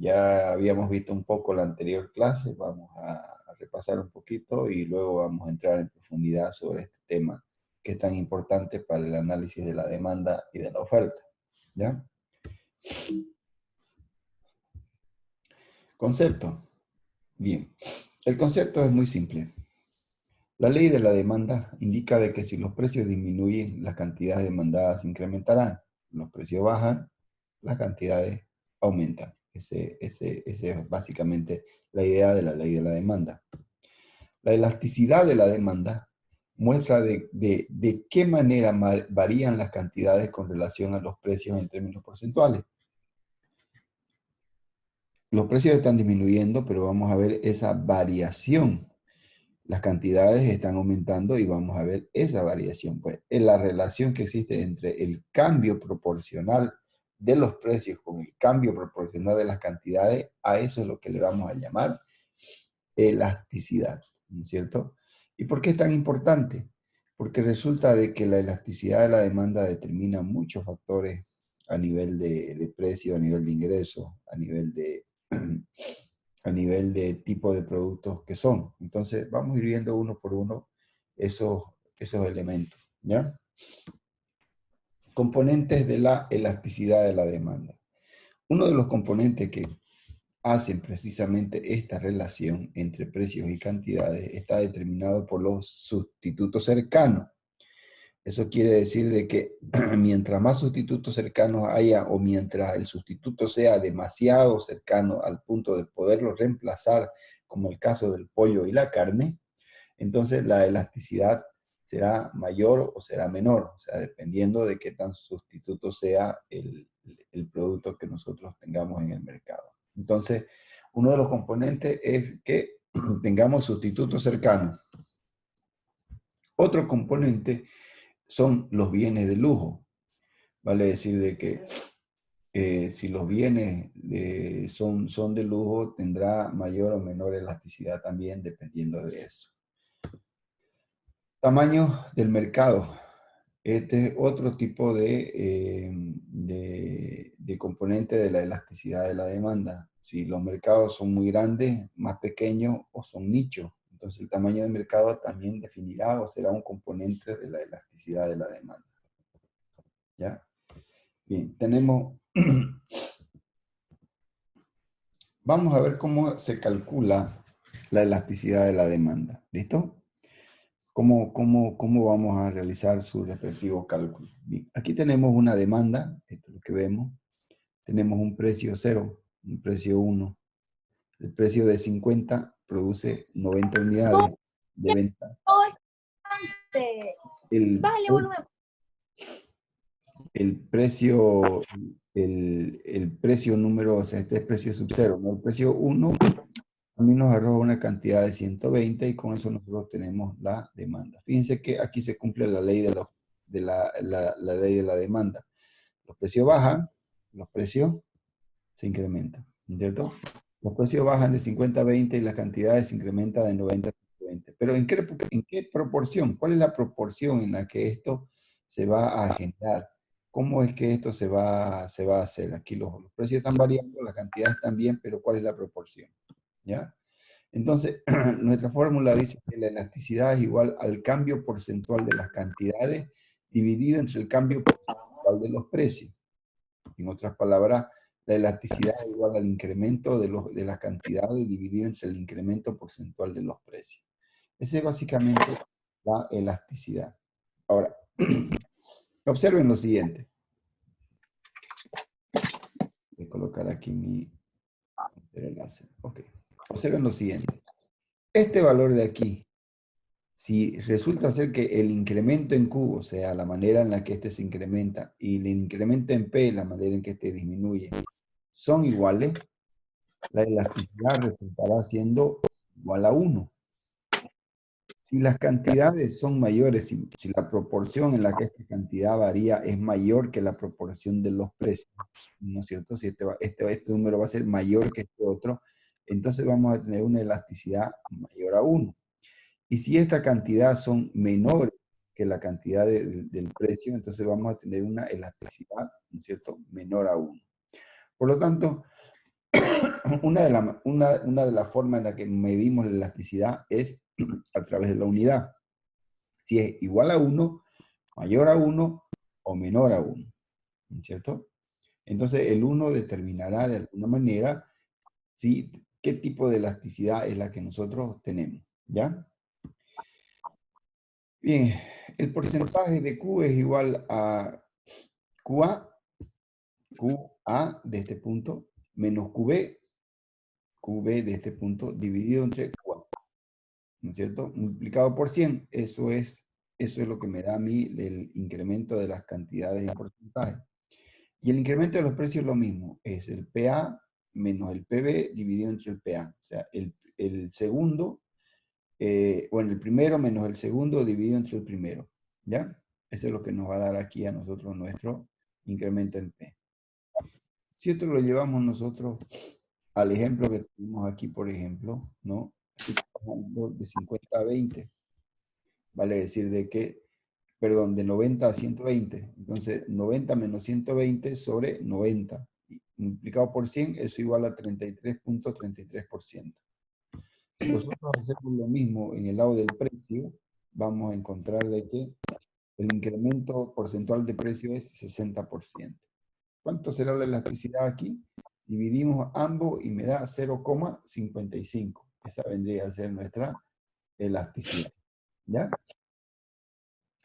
Ya habíamos visto un poco la anterior clase, vamos a repasar un poquito y luego vamos a entrar en profundidad sobre este tema que es tan importante para el análisis de la demanda y de la oferta. ¿Ya? Concepto. Bien. El concepto es muy simple. La ley de la demanda indica de que si los precios disminuyen, las cantidades demandadas incrementarán. Los precios bajan, las cantidades aumentan. Ese es básicamente la idea de la ley de la demanda. La elasticidad de la demanda muestra de qué manera varían las cantidades con relación a los precios en términos porcentuales. Los precios están disminuyendo, pero vamos a ver esa variación. Las cantidades están aumentando y vamos a ver esa variación. Pues en la relación que existe entre el cambio proporcional de los precios con el cambio proporcional de las cantidades, a eso es lo que le vamos a llamar elasticidad, ¿no es cierto? ¿Y por qué es tan importante? Porque resulta de que la elasticidad de la demanda determina muchos factores a nivel de precio, a nivel de ingreso, a nivel de tipo de productos que son. Entonces, vamos a ir viendo uno por uno esos elementos, ¿ya? Componentes de la elasticidad de la demanda. Uno de los componentes que hacen precisamente esta relación entre precios y cantidades está determinado por los sustitutos cercanos. Eso quiere decir de que mientras más sustitutos cercanos haya o mientras el sustituto sea demasiado cercano al punto de poderlo reemplazar, como el caso del pollo y la carne, entonces la elasticidad será mayor o será menor, o sea, dependiendo de qué tan sustituto sea el producto que nosotros tengamos en el mercado. Entonces, uno de los componentes es que tengamos sustitutos cercanos. Otro componente son los bienes de lujo. Vale decir de que si los bienes son de lujo, tendrá mayor o menor elasticidad también dependiendo de eso. Tamaño del mercado. Este es otro tipo de componente de la elasticidad de la demanda. Si los mercados son muy grandes, más pequeños o son nichos, entonces el tamaño del mercado también definirá o será un componente de la elasticidad de la demanda. ¿Ya? Bien, tenemos... Vamos a ver cómo se calcula la elasticidad de la demanda. ¿Listo? ¿Cómo vamos a realizar su respectivo cálculo? Bien, aquí tenemos una demanda, esto es lo que vemos. Tenemos un precio 0, un precio 1. El precio de 50 produce 90 unidades de venta. El, el precio, el precio número, o sea, este es precio sub 0, ¿no? El precio 1 también nos arroja una cantidad de 120 y con eso nosotros tenemos la demanda. Fíjense que aquí se cumple la ley la ley de la demanda. Los precios bajan, los precios se incrementan, ¿cierto? Los precios bajan de 50 a 20 y las cantidades se incrementan de 90 a 120. Pero ¿en qué proporción? ¿Cuál es la proporción en la que esto se va a generar? ¿Cómo es que esto se va a hacer? Aquí los precios están variando, las cantidades también, pero ¿cuál es la proporción? ¿Ya? Entonces, nuestra fórmula dice que la elasticidad es igual al cambio porcentual de las cantidades dividido entre el cambio porcentual de los precios. En otras palabras, la elasticidad es igual al incremento de las cantidades dividido entre el incremento porcentual de los precios. Esa es básicamente la elasticidad. Ahora, observen lo siguiente. Voy a colocar aquí mi enlace. Ok. Observen lo siguiente. Este valor de aquí, si resulta ser que el incremento en Q, o sea, la manera en la que este se incrementa, y el incremento en P, la manera en que este disminuye, son iguales, la elasticidad resultará siendo igual a 1. Si las cantidades son mayores, si la proporción en la que esta cantidad varía es mayor que la proporción de los precios, ¿no es cierto? Si este número va a ser mayor que este otro, entonces vamos a tener una elasticidad mayor a 1. Y si esta cantidad son menores que la cantidad del precio, entonces vamos a tener una elasticidad, ¿no es cierto?, menor a 1. Por lo tanto, una de las formas en la que medimos la elasticidad es a través de la unidad. Si es igual a 1, mayor a 1 o menor a 1, ¿cierto? Entonces el 1 determinará de alguna manera ¿sí? qué tipo de elasticidad es la que nosotros tenemos, ¿ya? Bien, el porcentaje de Q es igual a QA, QA de este punto, menos QB de este punto, dividido entre QA, ¿no es cierto? Multiplicado por 100, eso es lo que me da a mí el incremento de las cantidades en porcentaje. Y el incremento de los precios es lo mismo, es el PA menos el PB dividido entre el PA. O sea, el segundo, bueno, el primero menos el segundo dividido entre el primero. ¿Ya? Eso es lo que nos va a dar aquí a nosotros nuestro incremento en P. Si esto lo llevamos nosotros al ejemplo que tenemos aquí, por ejemplo, ¿no? De 50 a 20. Vale decir de que, perdón, de 90 a 120. Entonces, 90 menos 120 sobre 90. Multiplicado por 100, eso igual a 33.33%. Si nosotros hacemos lo mismo en el lado del precio, vamos a encontrar de que el incremento porcentual de precio es 60%. ¿Cuánto será la elasticidad aquí? Dividimos ambos y me da 0,55. Esa vendría a ser nuestra elasticidad. ¿Ya?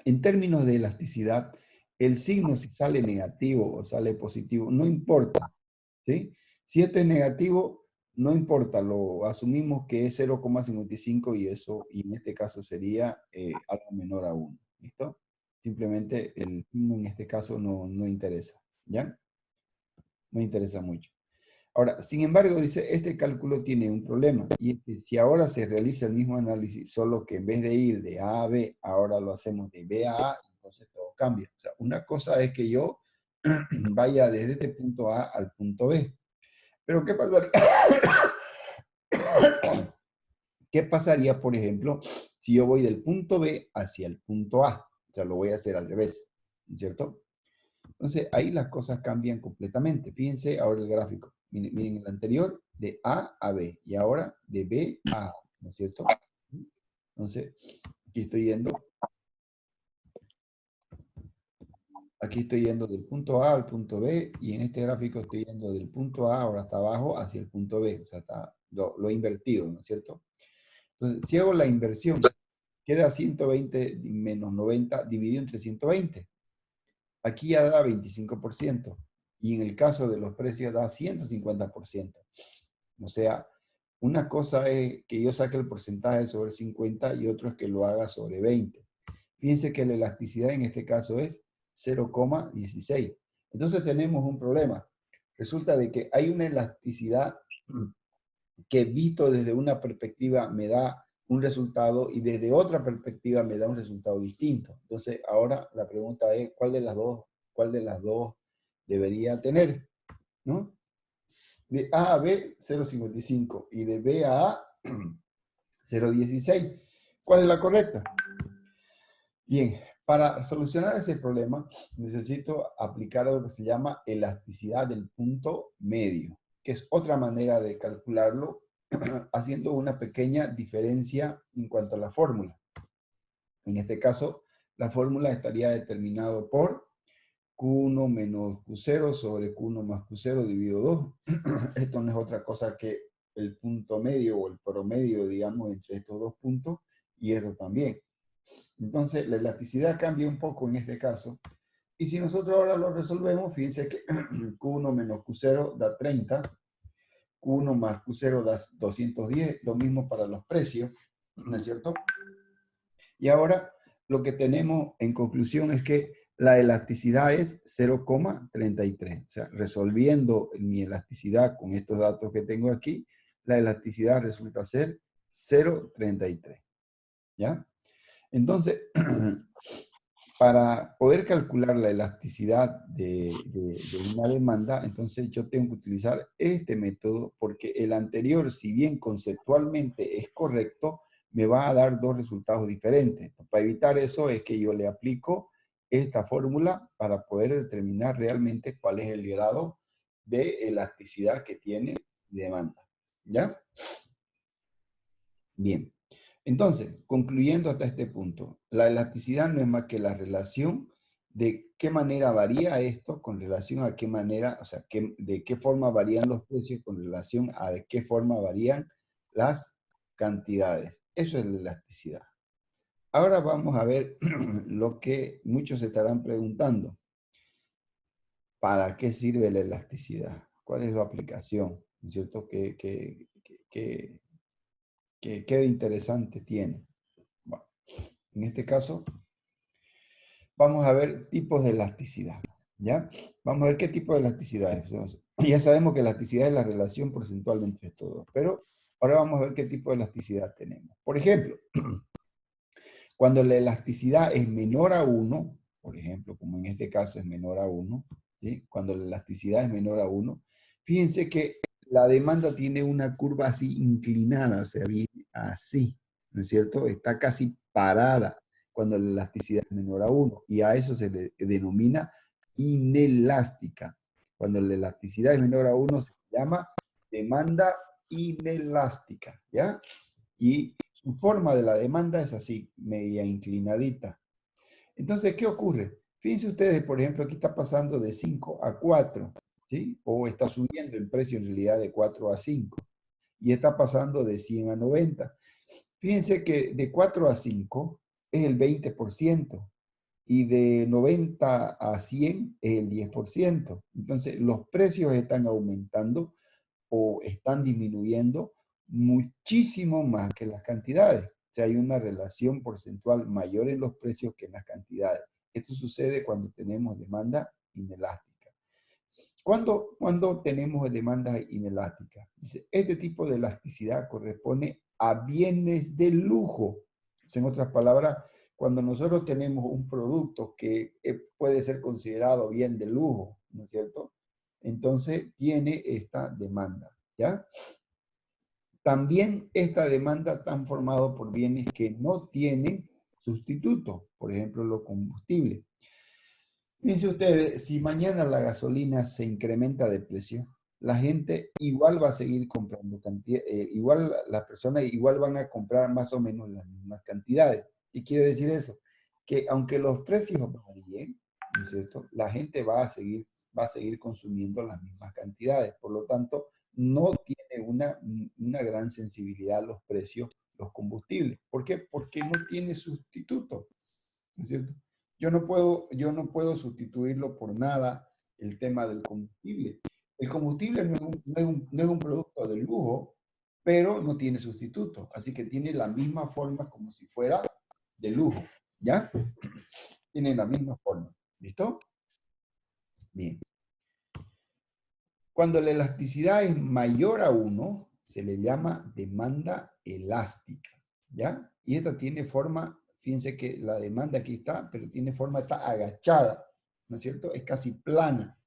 En términos de elasticidad, el signo si sale negativo o sale positivo, no importa. ¿Sí? Si esto es negativo, no importa, lo asumimos que es 0,55 y eso, y en este caso sería algo menor a 1. ¿Listo? Simplemente el signo en este caso no interesa. ¿Ya? No interesa mucho. Ahora, sin embargo, dice, este cálculo tiene un problema, y es que si ahora se realiza el mismo análisis, solo que en vez de ir de A a B, ahora lo hacemos de B a A, entonces todo cambia. O sea, una cosa es que yo vaya desde este punto A al punto B. Pero ¿qué pasaría? ¿Qué pasaría, por ejemplo, si yo voy del punto B hacia el punto A? O sea, lo voy a hacer al revés, ¿cierto? Entonces, ahí las cosas cambian completamente. Fíjense ahora el gráfico. Miren el anterior, de A a B, y ahora de B a A, ¿no es cierto? Entonces, aquí estoy yendo del punto A al punto B, y en este gráfico estoy yendo del punto A, ahora hasta abajo, hacia el punto B. O sea, lo he invertido, ¿no es cierto? Entonces, si hago la inversión, queda 120 menos 90 dividido entre 120. Aquí ya da 25%. Y en el caso de los precios da 150%. O sea, una cosa es que yo saque el porcentaje sobre 50 y otro es que lo haga sobre 20. Fíjense que la elasticidad en este caso es 0,16. Entonces tenemos un problema. Resulta de que hay una elasticidad que visto desde una perspectiva me da un resultado y desde otra perspectiva me da un resultado distinto. Entonces, ahora la pregunta es, ¿cuál de las dos debería tener? ¿No? De A a B, 0,55 y de B a A, 0,16. ¿Cuál es la correcta? Bien, para solucionar ese problema necesito aplicar lo que se llama elasticidad del punto medio, que es otra manera de calcularlo haciendo una pequeña diferencia en cuanto a la fórmula. En este caso, la fórmula estaría determinada por Q1 menos Q0 sobre Q1 más Q0 dividido 2. Esto no es otra cosa que el punto medio o el promedio, digamos, entre estos dos puntos y esto también. Entonces, la elasticidad cambia un poco en este caso. Y si nosotros ahora lo resolvemos, fíjense que Q1 menos Q0 da 30. Q1 más Q0 da 210, lo mismo para los precios, ¿no es cierto? Y ahora lo que tenemos en conclusión es que la elasticidad es 0,33. O sea, resolviendo mi elasticidad con estos datos que tengo aquí, la elasticidad resulta ser 0,33. ¿Ya? Entonces, para poder calcular la elasticidad de una demanda, entonces yo tengo que utilizar este método porque el anterior, si bien conceptualmente es correcto, me va a dar dos resultados diferentes. Para evitar eso es que yo le aplico esta fórmula para poder determinar realmente cuál es el grado de elasticidad que tiene y demanda. ¿Ya? Bien. Entonces, concluyendo hasta este punto, la elasticidad no es más que la relación de qué manera varía esto con relación a qué manera, o sea, de qué forma varían los precios con relación a de qué forma varían las cantidades. Eso es la elasticidad. Ahora vamos a ver lo que muchos se estarán preguntando. ¿Para qué sirve la elasticidad? ¿Cuál es la aplicación? ¿No es cierto? ¿Qué de interesante tiene? Bueno, en este caso, vamos a ver tipos de elasticidad. ¿Ya? Vamos a ver qué tipo de elasticidad es. Ya sabemos que elasticidad es la relación porcentual entre todos, pero ahora vamos a ver qué tipo de elasticidad tenemos. Por ejemplo, cuando la elasticidad es menor a 1, por ejemplo, como en este caso es menor a 1, ¿sí? Cuando la elasticidad es menor a 1, fíjense que la demanda tiene una curva así inclinada, o sea, viene así, ¿no es cierto? Está casi parada cuando la elasticidad es menor a 1, y a eso se le denomina inelástica. Cuando la elasticidad es menor a 1 se llama demanda inelástica, ¿ya? Y su forma de la demanda es así, media inclinadita. Entonces, ¿qué ocurre? Fíjense ustedes, por ejemplo, aquí está pasando de 5 a 4, ¿sí? O está subiendo el precio en realidad de 4 a 5. Y está pasando de 100 a 90. Fíjense que de 4 a 5 es el 20%. Y de 90 a 100 es el 10%. Entonces, los precios están aumentando o están disminuyendo muchísimo más que las cantidades. O sea, hay una relación porcentual mayor en los precios que en las cantidades. Esto sucede cuando tenemos demanda inelástica. ¿Cuándo tenemos demanda inelástica? Dice, este tipo de elasticidad corresponde a bienes de lujo. O sea, en otras palabras, cuando nosotros tenemos un producto que puede ser considerado bien de lujo, ¿no es cierto? Entonces tiene esta demanda, ¿ya? También esta demanda está formada por bienes que no tienen sustituto, por ejemplo, los combustibles. Dice usted, si mañana la gasolina se incrementa de precio, la gente igual va a seguir comprando cantidad, igual las personas igual van a comprar más o menos las mismas cantidades. ¿Qué quiere decir eso? Que aunque los precios varíen, ¿no es cierto? La gente va a seguir consumiendo las mismas cantidades. Por lo tanto, no tiene una gran sensibilidad a los precios, los combustibles. ¿Por qué? Porque no tiene sustituto, ¿no es cierto? Yo no puedo sustituirlo por nada el tema del combustible. El combustible no es un producto de lujo, pero no tiene sustituto. Así que tiene la misma forma como si fuera de lujo. ¿Ya? Tiene la misma forma. ¿Listo? Bien. Cuando la elasticidad es mayor a 1, se le llama demanda elástica. ¿Ya? Y esta tiene forma, fíjense que la demanda aquí está, pero tiene forma, está agachada, ¿no es cierto? Es casi plana.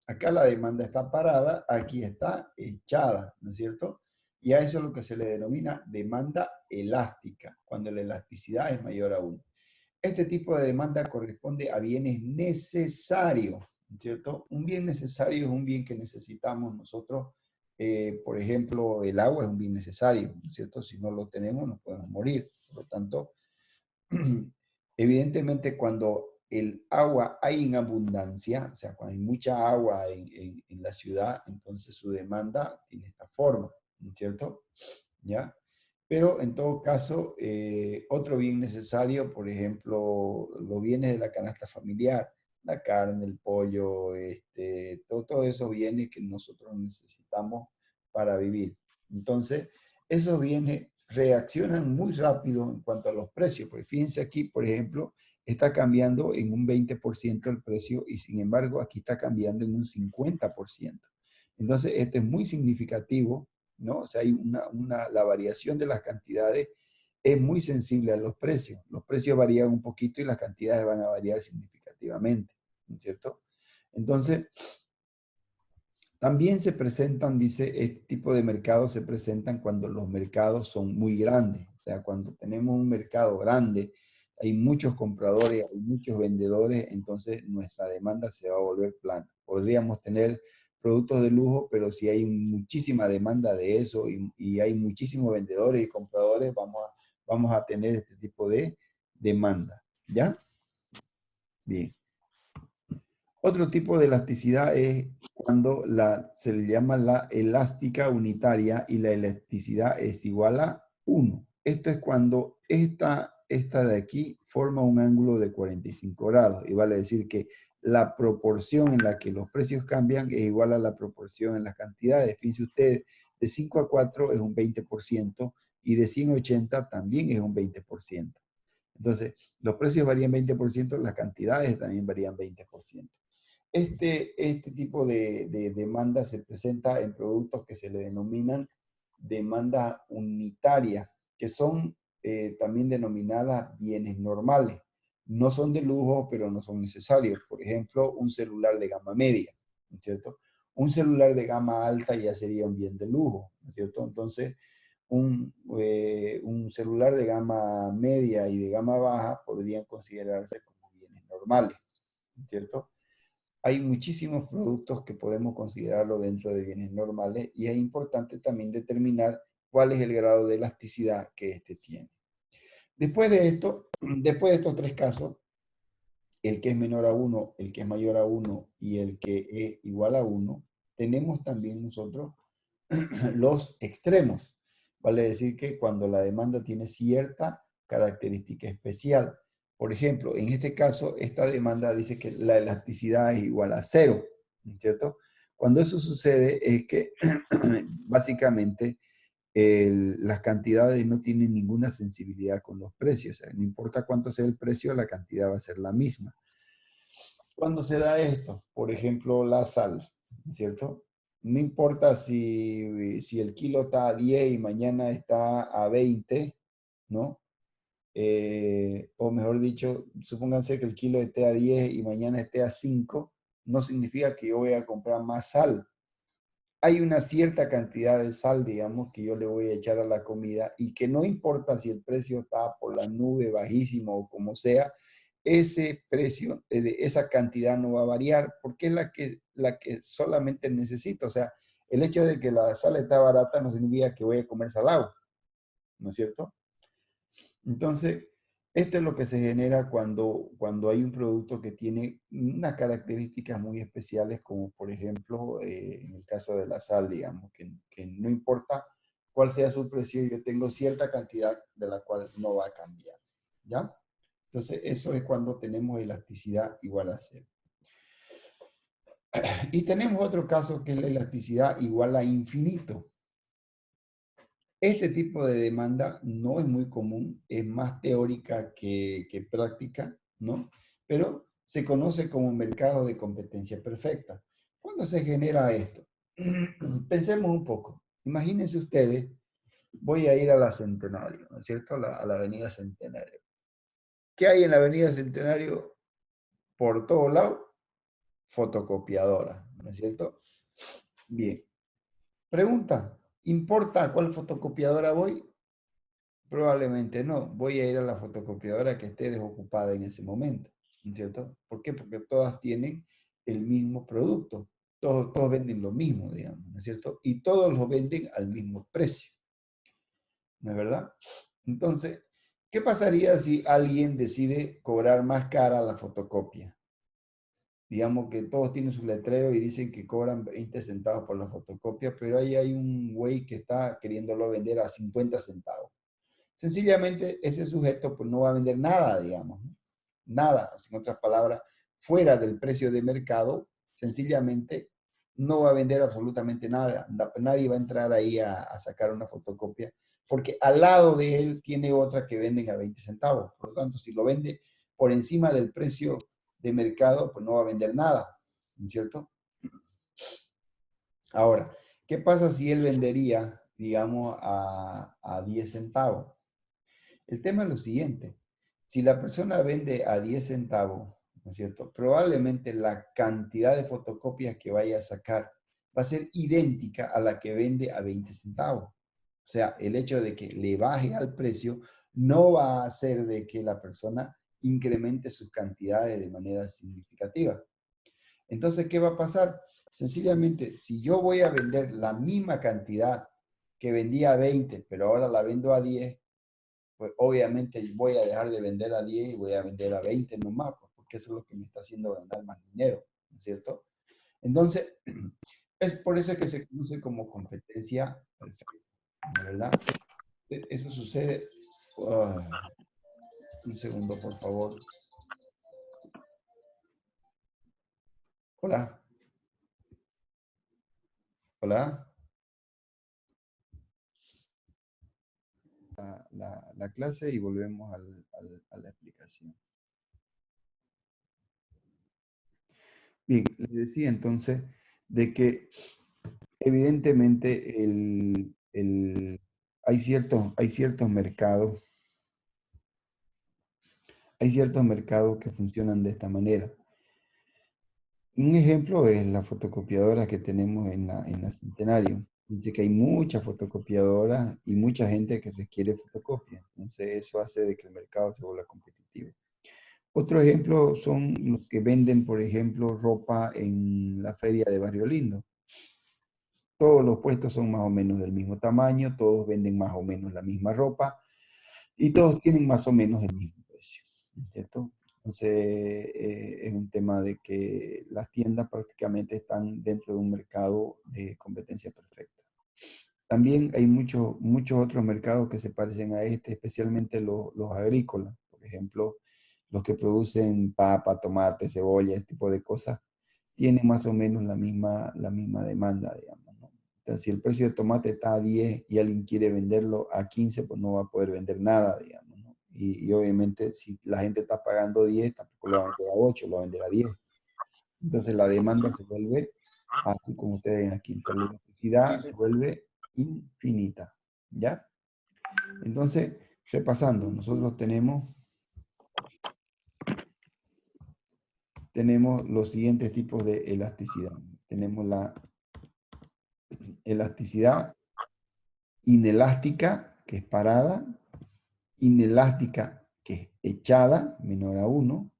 Acá la demanda está parada, aquí está echada, ¿no es cierto? Y a eso es lo que se le denomina demanda elástica, cuando la elasticidad es mayor a 1. Este tipo de demanda corresponde a bienes necesarios, ¿cierto? Un bien necesario es un bien que necesitamos nosotros. Por ejemplo, el agua es un bien necesario, ¿cierto? Si no lo tenemos, nos podemos morir. Por lo tanto, evidentemente cuando el agua hay en abundancia, o sea, cuando hay mucha agua en la ciudad, entonces su demanda tiene esta forma, ¿cierto? ¿Ya? Pero en todo caso, otro bien necesario, por ejemplo, los bienes de la canasta familiar, la carne, el pollo, todos esos bienes que nosotros necesitamos para vivir. Entonces, esos bienes reaccionan muy rápido en cuanto a los precios. Pues fíjense aquí, por ejemplo, está cambiando en un 20% el precio y sin embargo aquí está cambiando en un 50%. Entonces, esto es muy significativo, ¿no? O sea, la variación de las cantidades es muy sensible a los precios. Los precios varían un poquito y las cantidades van a variar significativamente, ¿no es cierto? Entonces, también se presentan, dice, este tipo de mercados se presentan cuando los mercados son muy grandes. O sea, cuando tenemos un mercado grande, hay muchos compradores, hay muchos vendedores, entonces nuestra demanda se va a volver plana. Podríamos tener productos de lujo, pero si hay muchísima demanda de eso y hay muchísimos vendedores y compradores, vamos a tener este tipo de demanda, ¿ya? Bien. Otro tipo de elasticidad es cuando se le llama la elástica unitaria y la elasticidad es igual a 1. Esto es cuando esta de aquí forma un ángulo de 45 grados y vale decir que la proporción en la que los precios cambian es igual a la proporción en las cantidades. Fíjense ustedes, de 5 a 4 es un 20% y de 100 a 80 también es un 20%. Entonces, los precios varían 20%, las cantidades también varían 20%. Este tipo de demanda se presenta en productos que se le denominan demanda unitaria, que son también denominadas bienes normales. No son de lujo, pero no son necesarios. Por ejemplo, un celular de gama media, ¿no es cierto? Un celular de gama alta ya sería un bien de lujo, ¿no es cierto? Entonces, un celular de gama media y de gama baja podrían considerarse como bienes normales, ¿no es cierto? Hay muchísimos productos que podemos considerarlo dentro de bienes normales y es importante también determinar cuál es el grado de elasticidad que éste tiene. Después de esto, después de estos tres casos, el que es menor a 1, el que es mayor a 1 y el que es igual a 1, tenemos también nosotros los extremos. Vale decir que cuando la demanda tiene cierta característica especial. Por ejemplo, en este caso, esta demanda dice que la elasticidad es igual a 0, ¿cierto? Cuando eso sucede es que básicamente las cantidades no tienen ninguna sensibilidad con los precios. O sea, no importa cuánto sea el precio, la cantidad va a ser la misma. Cuando se da esto, por ejemplo, la sal, ¿cierto? No importa si el kilo está a 10 y mañana está a 20, ¿no? O mejor dicho, supónganse que el kilo esté a 10 y mañana esté a 5, no significa que yo voy a comprar más sal. Hay una cierta cantidad de sal, digamos, que yo le voy a echar a la comida y que no importa si el precio está por la nube, bajísimo o como sea, ese precio, esa cantidad no va a variar porque es la que solamente necesito. O sea, el hecho de que la sal está barata no significa que voy a comer salado, ¿no es cierto? Entonces, esto es lo que se genera cuando hay un producto que tiene unas características muy especiales, como por ejemplo, en el caso de la sal, digamos, que no importa cuál sea su precio, yo tengo cierta cantidad de la cual no va a cambiar, ¿ya? Entonces, eso es cuando tenemos elasticidad igual a 0. Y tenemos otro caso que es la elasticidad igual a infinito. Este tipo de demanda no es muy común, es más teórica que práctica, ¿no? Pero se conoce como mercado de competencia perfecta. ¿Cuándo se genera esto? Pensemos un poco. Imagínense ustedes, voy a ir a la Centenario, ¿no es cierto? A la Avenida Centenario. ¿Qué hay en la Avenida Centenario? Por todo lado, fotocopiadora, ¿no es cierto? Bien. Pregunta, ¿importa a cuál fotocopiadora voy? Probablemente no. Voy a ir a la fotocopiadora que esté desocupada en ese momento, ¿no es cierto? ¿Por qué? Porque todas tienen el mismo producto. Todos venden lo mismo, digamos, ¿no es cierto? Y todos lo venden al mismo precio, ¿no es verdad? Entonces, ¿qué pasaría si alguien decide cobrar más cara la fotocopia? Digamos que todos tienen su letrero y dicen que cobran 20 centavos por la fotocopia, pero ahí hay un güey que está queriéndolo vender a 50 centavos. Sencillamente ese sujeto pues no va a vender nada, digamos, ¿no? Nada, en otras palabras, fuera del precio de mercado, sencillamente no va a vender absolutamente nada. Nadie va a entrar ahí a sacar una fotocopia, porque al lado de él tiene otra que venden a 20 centavos. Por lo tanto, si lo vende por encima del precio de mercado, pues no va a vender nada, ¿no es cierto? Ahora, ¿qué pasa si él vendería, digamos, a 10 centavos? El tema es lo siguiente. Si la persona vende a 10 centavos, ¿no es cierto? Probablemente la cantidad de fotocopias que vaya a sacar va a ser idéntica a la que vende a 20 centavos. O sea, el hecho de que le baje al precio no va a hacer de que la persona incremente sus cantidades de manera significativa. Entonces, ¿qué va a pasar? Sencillamente, si yo voy a vender la misma cantidad que vendía a 20, pero ahora la vendo a 10, pues obviamente voy a dejar de vender a 10 y voy a vender a 20 nomás, pues, porque eso es lo que me está haciendo ganar más dinero, ¿no es cierto? Entonces, es por eso que se conoce como competencia perfecta, ¿no? ¿Verdad? Eso sucede. Ah, un segundo, por favor. Hola, hola. La clase y volvemos a la explicación. Bien, les decía entonces de que evidentemente hay ciertos mercados que funcionan de esta manera. Un ejemplo es la fotocopiadora que tenemos en la Centenario. Dice que hay muchas fotocopiadoras y mucha gente que requiere fotocopia. Entonces eso hace de que el mercado se vuelva competitivo. Otro ejemplo son los que venden, por ejemplo, ropa en la feria de Barrio Lindo. Todos los puestos son más o menos del mismo tamaño, todos venden más o menos la misma ropa y todos tienen más o menos el mismo precio, ¿cierto? Entonces, es un tema de que las tiendas prácticamente están dentro de un mercado de competencia perfecta. También hay muchos otros mercados que se parecen a este, especialmente los agrícolas, por ejemplo, los que producen papa, tomate, cebolla, este tipo de cosas, tienen más o menos la misma demanda, digamos, ¿no? Entonces, si el precio de tomate está a 10 y alguien quiere venderlo a 15, pues no va a poder vender nada, digamos, ¿no? Y obviamente si la gente está pagando 10, tampoco lo va a vender a 8, lo va a vender a 10. Entonces la demanda se vuelve, así como ustedes ven aquí, entonces la electricidad se vuelve infinita, ¿ya? Entonces, repasando, nosotros tenemos los siguientes tipos de elasticidad. Tenemos la elasticidad inelástica, que es parada, inelástica, que es echada, menor a 1,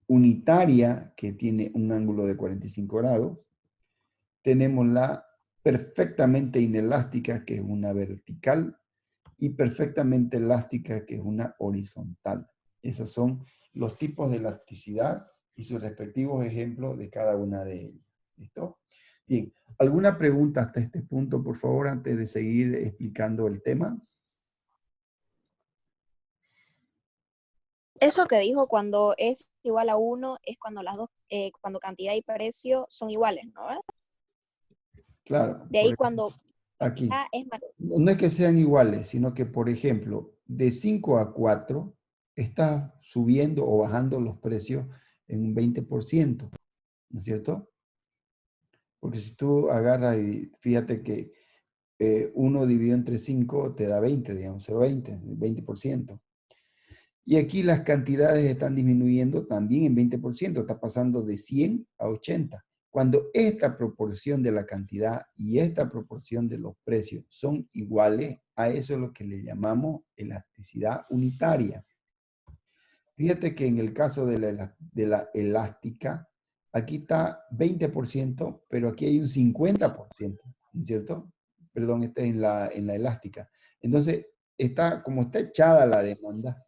unitaria, que tiene un ángulo de 45 grados. Tenemos la perfectamente inelástica, que es una vertical, y perfectamente elástica, que es una horizontal. Esos son los tipos de elasticidad y sus respectivos ejemplos de cada una de ellas. ¿Listo? Bien, ¿alguna pregunta hasta este punto, por favor, antes de seguir explicando el tema? Eso que dijo cuando es igual a 1 es cuando las dos, cuando cantidad y precio son iguales, ¿no? Claro, De ahí cuando aquí. A es mayor. No es que sean iguales, sino que, por ejemplo, de 5 a 4 está subiendo o bajando los precios en un 20%, ¿no es cierto? Porque si tú agarras y fíjate que 1 dividido entre 5 te da 20, digamos, 0,20, 20%. Y aquí las cantidades están disminuyendo también en 20%, está pasando de 100 a 80. Cuando esta proporción de la cantidad y esta proporción de los precios son iguales, a eso es lo que le llamamos elasticidad unitaria. Fíjate que en el caso de la elástica, aquí está 20%, pero aquí hay un 50%, ¿no es cierto? Perdón, está en la elástica. Entonces, como está echada la demanda,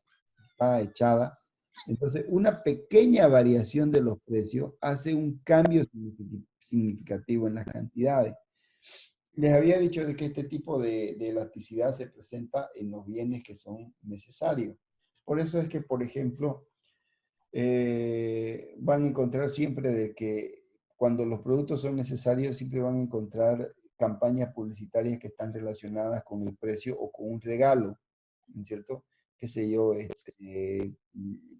está echada, entonces una pequeña variación de los precios hace un cambio significativo en las cantidades. Les había dicho de que este tipo de elasticidad se presenta en los bienes que son necesarios. Por eso es que, por ejemplo, van a encontrar siempre de que cuando los productos son necesarios, siempre van a encontrar campañas publicitarias que están relacionadas con el precio o con un regalo, ¿no es cierto? Qué sé yo,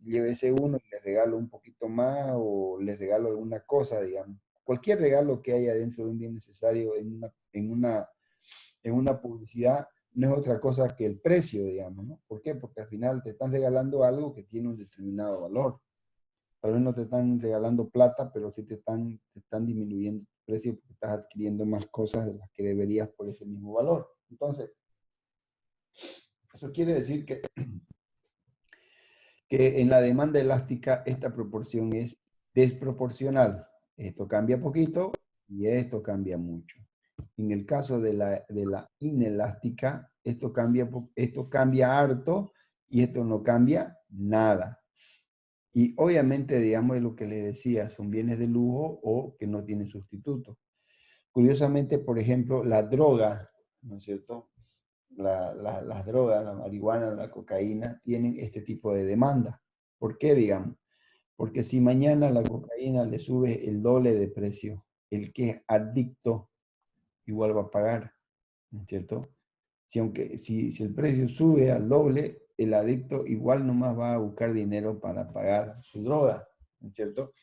llévese uno y le regalo un poquito más o le regalo alguna cosa, digamos. Cualquier regalo que haya dentro de un bien necesario en una publicidad no es otra cosa que el precio, digamos, ¿no? ¿Por qué? Porque al final te están regalando algo que tiene un determinado valor. Tal vez no te están regalando plata, pero sí te están disminuyendo el precio porque estás adquiriendo más cosas de las que deberías por ese mismo valor. Entonces, eso quiere decir que en la demanda elástica esta proporción es desproporcional. Esto cambia poquito Y esto cambia mucho. En el caso de la inelástica, esto cambia harto y esto no cambia nada. Y obviamente, digamos, es lo que les decía, son bienes de lujo o que no tienen sustituto. Curiosamente, por ejemplo, la droga, ¿no es cierto? Las drogas, la marihuana, la cocaína, tienen este tipo de demanda. ¿Por qué, digamos? Porque si mañana la cocaína le sube el doble de precio, el que es adicto igual va a pagar, ¿no es cierto? Si el precio sube al doble, el adicto igual nomás va a buscar dinero para pagar su droga, ¿no es cierto?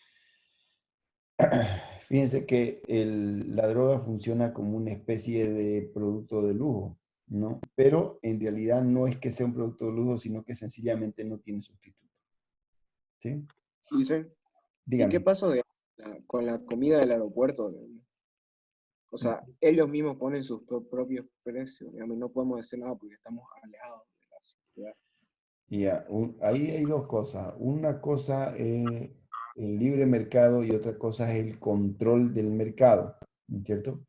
Fíjense que la droga funciona como una especie de producto de lujo, ¿no? Pero en realidad no es que sea un producto de lujo, sino que sencillamente no tiene sustituto. ¿Sí? Dicen, ¿y qué Dígame. pasa con la comida del aeropuerto? O sea, ellos mismos ponen sus propios precios. Digamos, no podemos decir nada porque estamos alejados de la sociedad. Ya, ahí hay dos cosas. Una cosa es el libre mercado y otra cosa es el control del mercado, ¿no es cierto?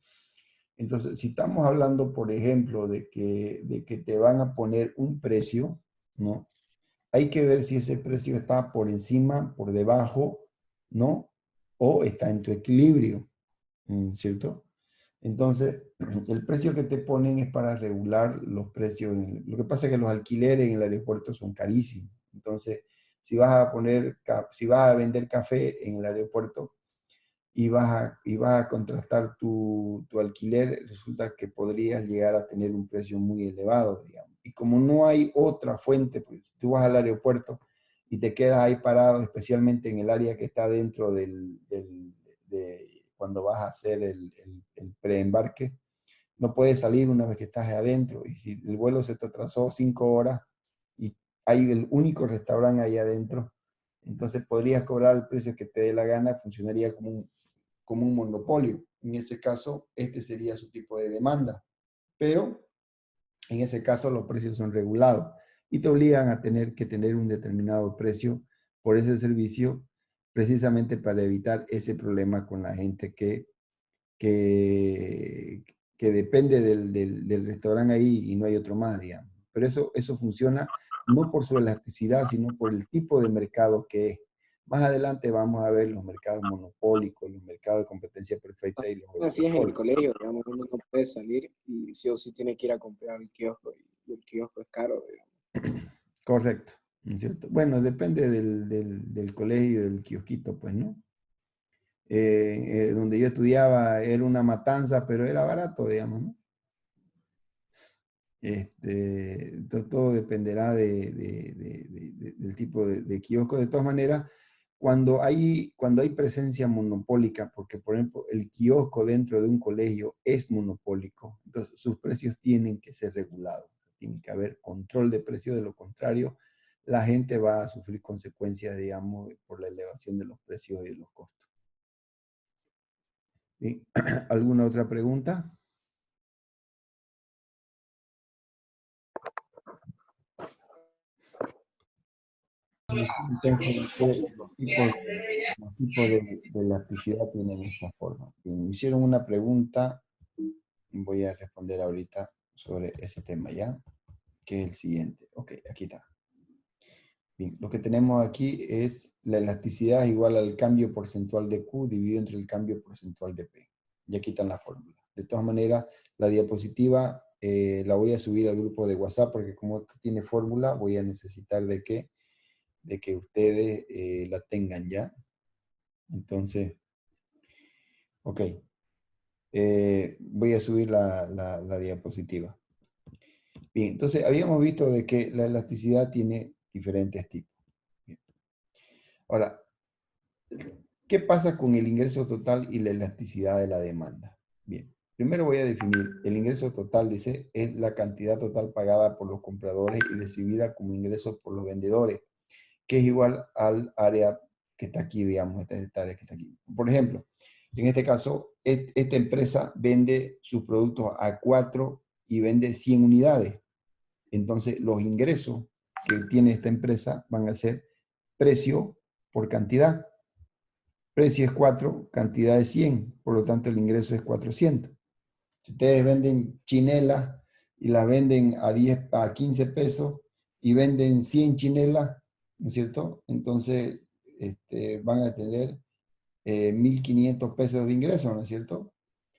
Entonces, si estamos hablando, por ejemplo, de que te van a poner un precio, ¿no? Hay que ver si ese precio está por encima, por debajo, ¿no? O está en tu equilibrio, ¿cierto? Entonces, el precio que te ponen es para regular los precios. Lo que pasa es que los alquileres en el aeropuerto son carísimos. Entonces, si vas a vender café en el aeropuerto y vas a contratar tu alquiler, resulta que podrías llegar a tener un precio muy elevado, digamos. Y como no hay otra fuente, pues tú vas al aeropuerto y te quedas ahí parado, especialmente en el área que está dentro cuando vas a hacer el preembarque, no puedes salir una vez que estás adentro. Y si el vuelo se te atrasó 5 horas y hay el único restaurante ahí adentro, entonces podrías cobrar el precio que te dé la gana, funcionaría como un monopolio. En ese caso, este sería su tipo de demanda. Pero en ese caso los precios son regulados y te obligan a tener que tener un determinado precio por ese servicio, precisamente para evitar ese problema con la gente que, que depende del restaurante ahí y no hay otro más, digamos. Pero eso funciona no por su elasticidad, sino por el tipo de mercado que es. Más adelante vamos a ver los mercados monopólicos, los mercados de competencia perfecta y los Así es en el oligopólicos. colegio, digamos, uno no puede salir y sí o sí tiene que ir a comprar al kiosco y el kiosco es caro, digamos. Correcto, ¿no es cierto? Bueno, depende del colegio, del kiosquito, pues, ¿no? Donde yo estudiaba era una matanza, pero era barato, digamos, ¿no? Todo dependerá del tipo de kiosco. De todas maneras, cuando hay presencia monopólica, porque por ejemplo el kiosco dentro de un colegio es monopólico, entonces sus precios tienen que ser regulados, tiene que haber control de precios, de lo contrario, la gente va a sufrir consecuencias, digamos, por la elevación de los precios y de los costos. ¿Sí? ¿Alguna otra pregunta? Entonces, los tipos de elasticidad tienen esta forma. Bien, me hicieron una pregunta, voy a responder ahorita sobre ese tema ya, que es el siguiente. Ok, aquí está. Bien, lo que tenemos aquí es la elasticidad es igual al cambio porcentual de Q dividido entre el cambio porcentual de P. Y aquí está la fórmula. De todas maneras, la diapositiva la voy a subir al grupo de WhatsApp porque como esto tiene fórmula, voy a necesitar de que ustedes la tengan ya. Entonces, ok. Voy a subir la diapositiva. Bien, entonces habíamos visto de que la elasticidad tiene diferentes tipos. Bien. Ahora, ¿qué pasa con el ingreso total y la elasticidad de la demanda? Bien, primero voy a definir el ingreso total, dice, es la cantidad total pagada por los compradores y recibida como ingreso por los vendedores, que es igual al área que está aquí, digamos, esta área que está aquí. Por ejemplo, en este caso, esta empresa vende sus productos a 4 y vende 100 unidades. Entonces, los ingresos que tiene esta empresa van a ser precio por cantidad. precio es 4, cantidad es 100, por lo tanto el ingreso es 400. Si ustedes venden chinelas y las venden a 15 pesos y venden 100 chinelas, ¿no es cierto? Entonces van a tener 1.500 pesos de ingreso, ¿no es cierto?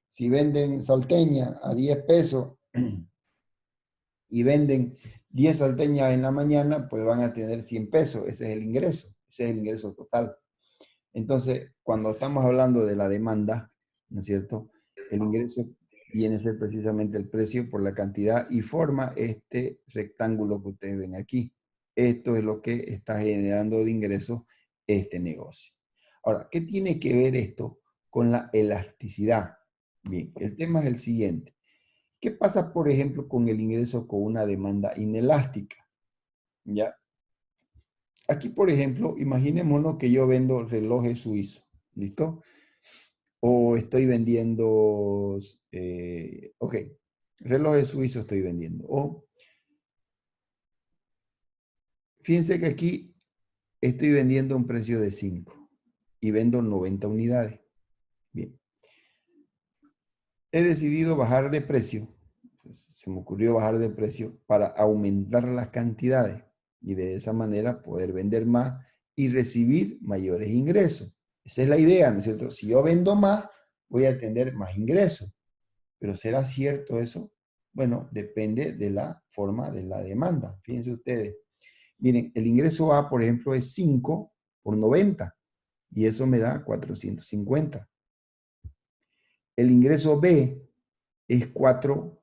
Si venden salteña a 10 pesos y venden 10 salteñas en la mañana, pues van a tener 100 pesos. Ese es el ingreso total. Entonces, cuando estamos hablando de la demanda, ¿no es cierto? El ingreso viene a ser precisamente el precio por la cantidad y forma este rectángulo que ustedes ven aquí. Esto es lo que está generando de ingresos este negocio. Ahora, ¿qué tiene que ver esto con la elasticidad? Bien, el tema es el siguiente. ¿Qué pasa, por ejemplo, con el ingreso con una demanda inelástica? ¿Ya? Aquí, por ejemplo, imaginémonos que yo vendo relojes suizos, ¿listo? O estoy vendiendo, ok, relojes suizos estoy vendiendo. O fíjense que aquí estoy vendiendo a un precio de 5 y vendo 90 unidades. Bien. He decidido bajar de precio. Se me ocurrió bajar de precio para aumentar las cantidades y de esa manera poder vender más y recibir mayores ingresos. Esa es la idea, ¿no es cierto? Si yo vendo más, voy a tener más ingresos. ¿Pero será cierto eso? Bueno, depende de la forma de la demanda. Fíjense ustedes. Miren, el ingreso A, por ejemplo, es 5 por 90 y eso me da 450. El ingreso B es 4,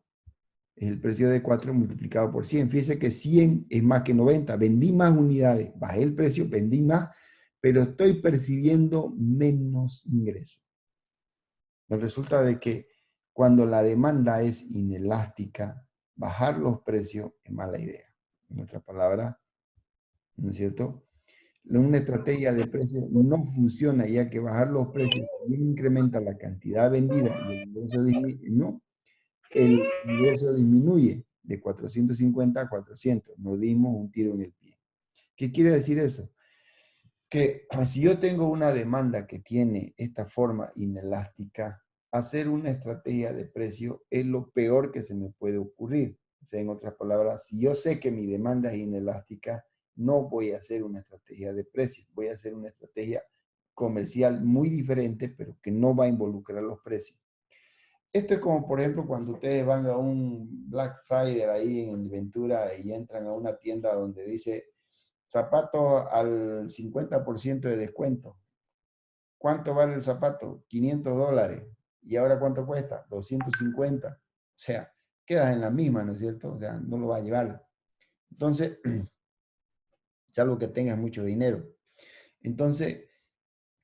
es el precio de 4 multiplicado por 100. Fíjense que 100 es más que 90. Vendí más unidades, bajé el precio, vendí más, pero estoy percibiendo menos ingresos. Nos resulta de que cuando la demanda es inelástica, bajar los precios es mala idea. En otras palabras, ¿no es cierto? Una estrategia de precios no funciona, ya que bajar los precios también incrementa la cantidad vendida y el ingreso disminuye de 450 a 400. Nos dimos un tiro en el pie. ¿Qué quiere decir eso? Que si yo tengo una demanda que tiene esta forma inelástica, hacer una estrategia de precio es lo peor que se me puede ocurrir. O sea, en otras palabras, si yo sé que mi demanda es inelástica, no voy a hacer una estrategia de precios, voy a hacer una estrategia comercial muy diferente, pero que no va a involucrar los precios. Esto es como, por ejemplo, cuando ustedes van a un Black Friday ahí en Ventura y entran a una tienda donde dice zapato al 50% de descuento. ¿Cuánto vale el zapato? $500. ¿Y ahora cuánto cuesta? 250. O sea, quedas en la misma, ¿no es cierto? O sea, no lo va a llevar. Entonces, salvo que tengas mucho dinero. Entonces,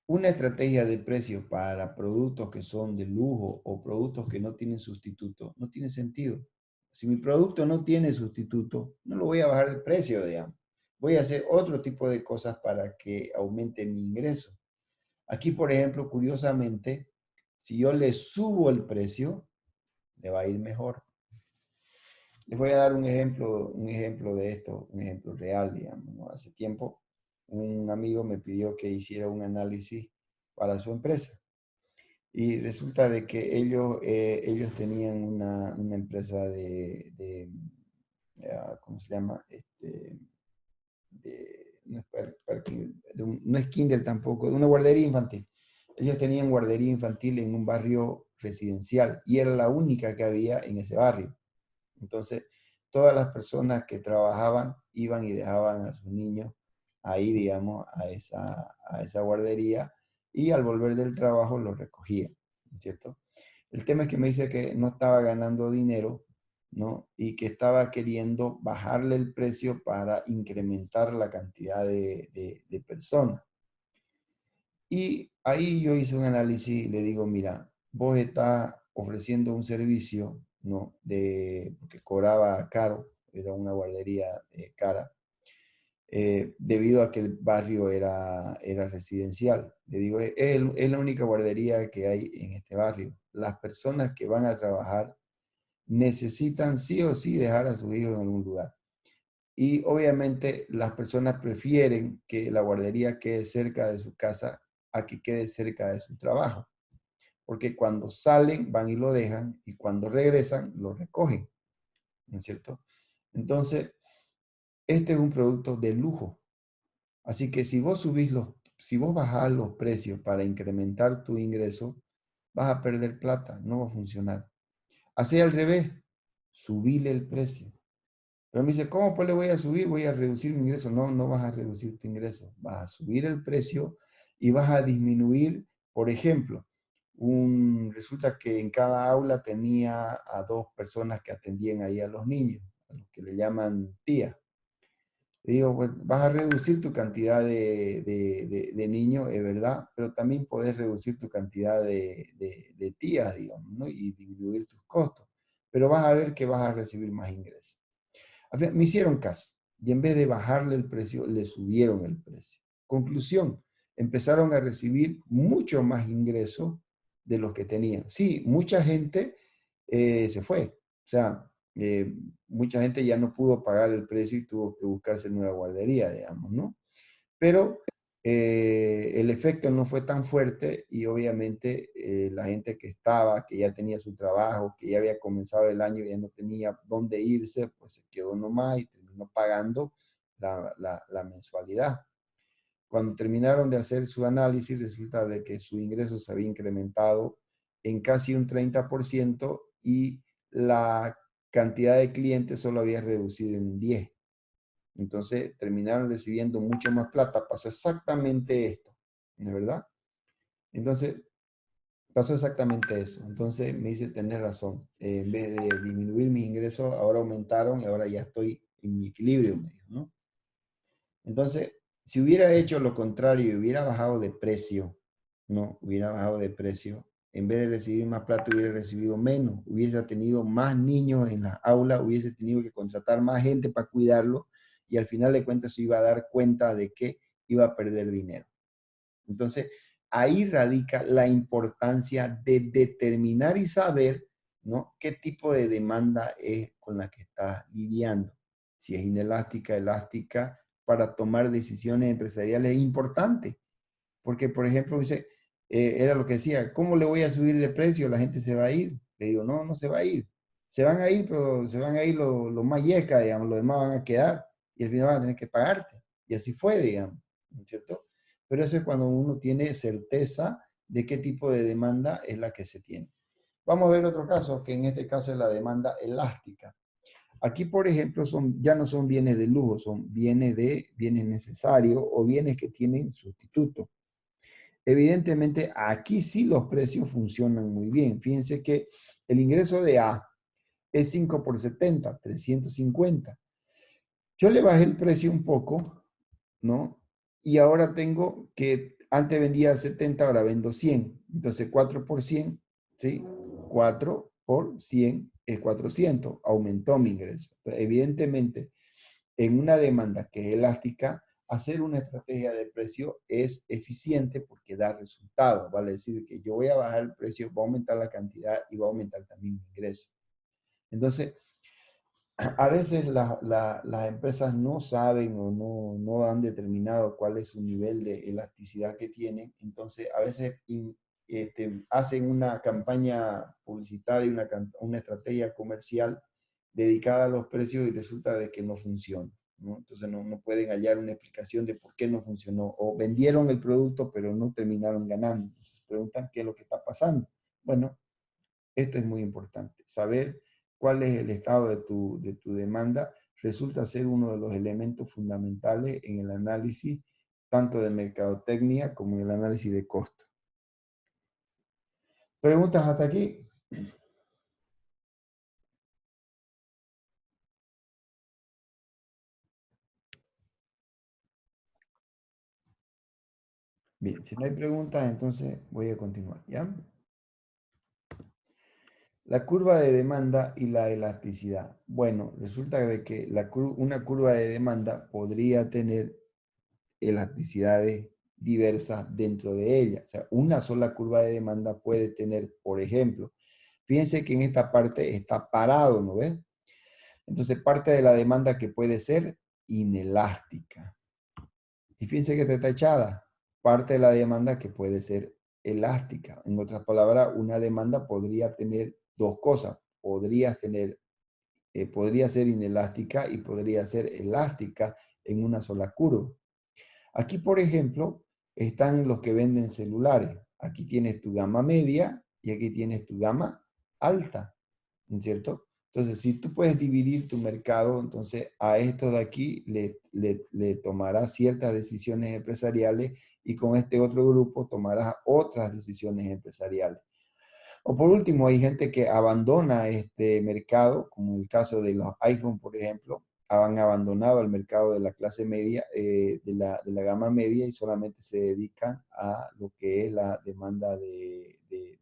una estrategia de precio para productos que son de lujo o productos que no tienen sustituto no tiene sentido. Si mi producto no tiene sustituto, no lo voy a bajar de precio, digamos. Voy a hacer otro tipo de cosas para que aumente mi ingreso. Aquí, por ejemplo, curiosamente, si yo le subo el precio, le va a ir mejor. Les voy a dar un ejemplo de esto, un ejemplo real, digamos, ¿no? Hace tiempo, un amigo me pidió que hiciera un análisis para su empresa. Y resulta de que ellos tenían una empresa ¿cómo se llama? No es, no es kinder tampoco, de una guardería infantil. Ellos tenían guardería infantil en un barrio residencial y era la única que había en ese barrio. Entonces, todas las personas que trabajaban iban y dejaban a sus niños ahí, digamos, a esa guardería y al volver del trabajo los recogían, ¿cierto? El tema es que me dice que no estaba ganando dinero, ¿no? Y que estaba queriendo bajarle el precio para incrementar la cantidad de personas. Y ahí yo hice un análisis y le digo, mira, vos estás ofreciendo un servicio, ¿no? Porque cobraba caro, era una guardería cara, debido a que el barrio era residencial. Le digo, es la única guardería que hay en este barrio. Las personas que van a trabajar necesitan sí o sí dejar a sus hijos en algún lugar. Y obviamente las personas prefieren que la guardería quede cerca de su casa a que quede cerca de su trabajo. Porque cuando salen, van y lo dejan, y cuando regresan, lo recogen, ¿no es cierto? Entonces, este es un producto de lujo. Así que si vos si vos bajás los precios para incrementar tu ingreso, vas a perder plata, no va a funcionar. Así al revés, subile el precio. Pero me dice, ¿cómo pues le voy a subir? Voy a reducir mi ingreso. No, no vas a reducir tu ingreso. Vas a subir el precio y vas a disminuir, por ejemplo, resulta que en cada aula tenía a 2 personas que atendían ahí a los niños, a los que le llaman tía. Digo, pues vas a reducir tu cantidad de niños, es verdad, pero también puedes reducir tu cantidad de tías, digamos, ¿no? Y disminuir tus costos. Pero vas a ver que vas a recibir más ingresos. Me hicieron caso y en vez de bajarle el precio, le subieron el precio. Conclusión, empezaron a recibir mucho más ingresos de los que tenían. Sí, mucha gente se fue. O sea, mucha gente ya no pudo pagar el precio y tuvo que buscarse nueva guardería, digamos, ¿no? Pero el efecto no fue tan fuerte y obviamente la gente que estaba, que ya tenía su trabajo, que ya había comenzado el año y ya no tenía dónde irse, pues se quedó nomás y terminó pagando la mensualidad. Cuando terminaron de hacer su análisis, resulta de que su ingreso se había incrementado en casi un 30% y la cantidad de clientes solo había reducido en un 10%. Entonces terminaron recibiendo mucho más plata. Pasó exactamente esto, ¿de verdad? Entonces, pasó exactamente eso. Entonces me dice, tenés razón. En vez de disminuir mis ingresos, ahora aumentaron y ahora ya estoy en mi equilibrio, me dijo, ¿no? Entonces, si hubiera hecho lo contrario y hubiera bajado de precio, ¿no? Hubiera bajado de precio. En vez de recibir más plata, hubiera recibido menos. Hubiese tenido más niños en la aula, hubiese tenido que contratar más gente para cuidarlo y al final de cuentas se iba a dar cuenta de que iba a perder dinero. Entonces, ahí radica la importancia de determinar y saber, ¿no? qué tipo de demanda es con la que estás lidiando. Si es inelástica, elástica, para tomar decisiones empresariales es importante. Porque, por ejemplo, dice, era lo que decía, ¿cómo le voy a subir de precio? La gente se va a ir. Le digo, no, no se va a ir. Se van a ir, pero se van a ir los más yecas, digamos, los demás van a quedar y al final van a tener que pagarte. Y así fue, digamos, ¿no es cierto? Pero eso es cuando uno tiene certeza de qué tipo de demanda es la que se tiene. Vamos a ver otro caso, que en este caso es la demanda elástica. Aquí, por ejemplo, ya no son bienes de lujo, son bienes necesarios o bienes que tienen sustituto. Evidentemente, aquí sí los precios funcionan muy bien. Fíjense que el ingreso de A es 5 por 70, 350. Yo le bajé el precio un poco, ¿no? Y ahora tengo que, antes vendía 70, ahora vendo 100. Entonces, 4 por 100, ¿sí? 4 por 100 es 400. Aumentó mi ingreso. Entonces, evidentemente, en una demanda que es elástica, hacer una estrategia de precio es eficiente porque da resultados. Vale decir que yo voy a bajar el precio, va a aumentar la cantidad y va a aumentar también mi ingreso. Entonces, a veces las empresas no saben o no han determinado cuál es su nivel de elasticidad que tienen. Entonces, a veces hacen una campaña publicitaria, una estrategia comercial dedicada a los precios y resulta de que no funciona, ¿no? Entonces, no pueden hallar una explicación de por qué no funcionó. O vendieron el producto, pero no terminaron ganando. Entonces, preguntan qué es lo que está pasando. Bueno, esto es muy importante. Saber cuál es el estado de tu demanda resulta ser uno de los elementos fundamentales en el análisis tanto de mercadotecnia como en el análisis de costo. ¿Preguntas hasta aquí? Bien, si no hay preguntas, entonces voy a continuar, ¿ya? La curva de demanda y la elasticidad. Bueno, resulta de que una curva de demanda podría tener elasticidades diversas dentro de ella. O sea, una sola curva de demanda puede tener, por ejemplo, fíjense que en esta parte está parado, ¿no ves? Entonces, parte de la demanda que puede ser inelástica. Y fíjense que está echada. parte de la demanda que puede ser elástica. En otras palabras, una demanda podría tener dos cosas. Podría ser inelástica y podría ser elástica en una sola curva. Aquí, por ejemplo, están los que venden celulares. Aquí tienes tu gama media y aquí tienes tu gama alta, ¿no es cierto? Entonces, si tú puedes dividir tu mercado, entonces a esto de aquí le tomarás ciertas decisiones empresariales y con este otro grupo tomarás otras decisiones empresariales. O por último, hay gente que abandona este mercado, como el caso de los iPhone, por ejemplo, han abandonado el mercado de la clase media, de la gama media y solamente se dedican a lo que es la demanda de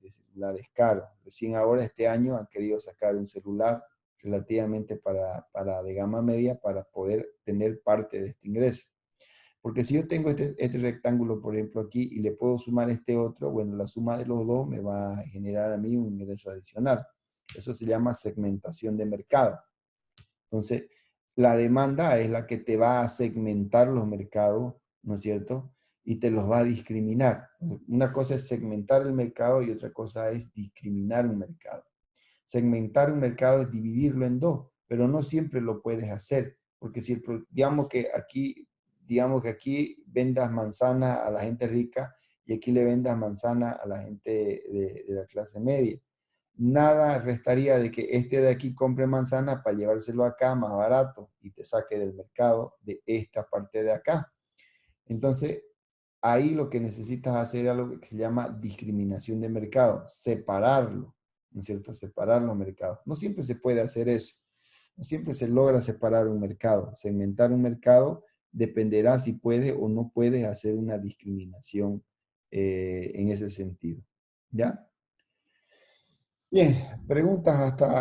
celulares caros. Recién ahora este año han querido sacar un celular relativamente de gama media para poder tener parte de este ingreso. Porque si yo tengo este rectángulo, por ejemplo, aquí y le puedo sumar este otro, bueno, la suma de los dos me va a generar a mí un ingreso adicional. Eso se llama segmentación de mercado. Entonces, la demanda es la que te va a segmentar los mercados, ¿no es cierto? Y te los va a discriminar. Una cosa es segmentar el mercado y otra cosa es discriminar un mercado. Segmentar un mercado es dividirlo en dos, pero no siempre lo puedes hacer, porque si digamos que aquí vendas manzana a la gente rica y aquí le vendas manzana a la gente de la clase media. Nada restaría de que este de aquí compre manzana para llevárselo acá más barato y te saque del mercado de esta parte de acá. Entonces, ahí lo que necesitas hacer es algo que se llama discriminación de mercado, separarlo, ¿no es cierto? Separar los mercados. No siempre se puede hacer eso. No siempre se logra separar un mercado. Segmentar un mercado dependerá si puedes o no puedes hacer una discriminación en ese sentido. ¿Ya? Bien, preguntas hasta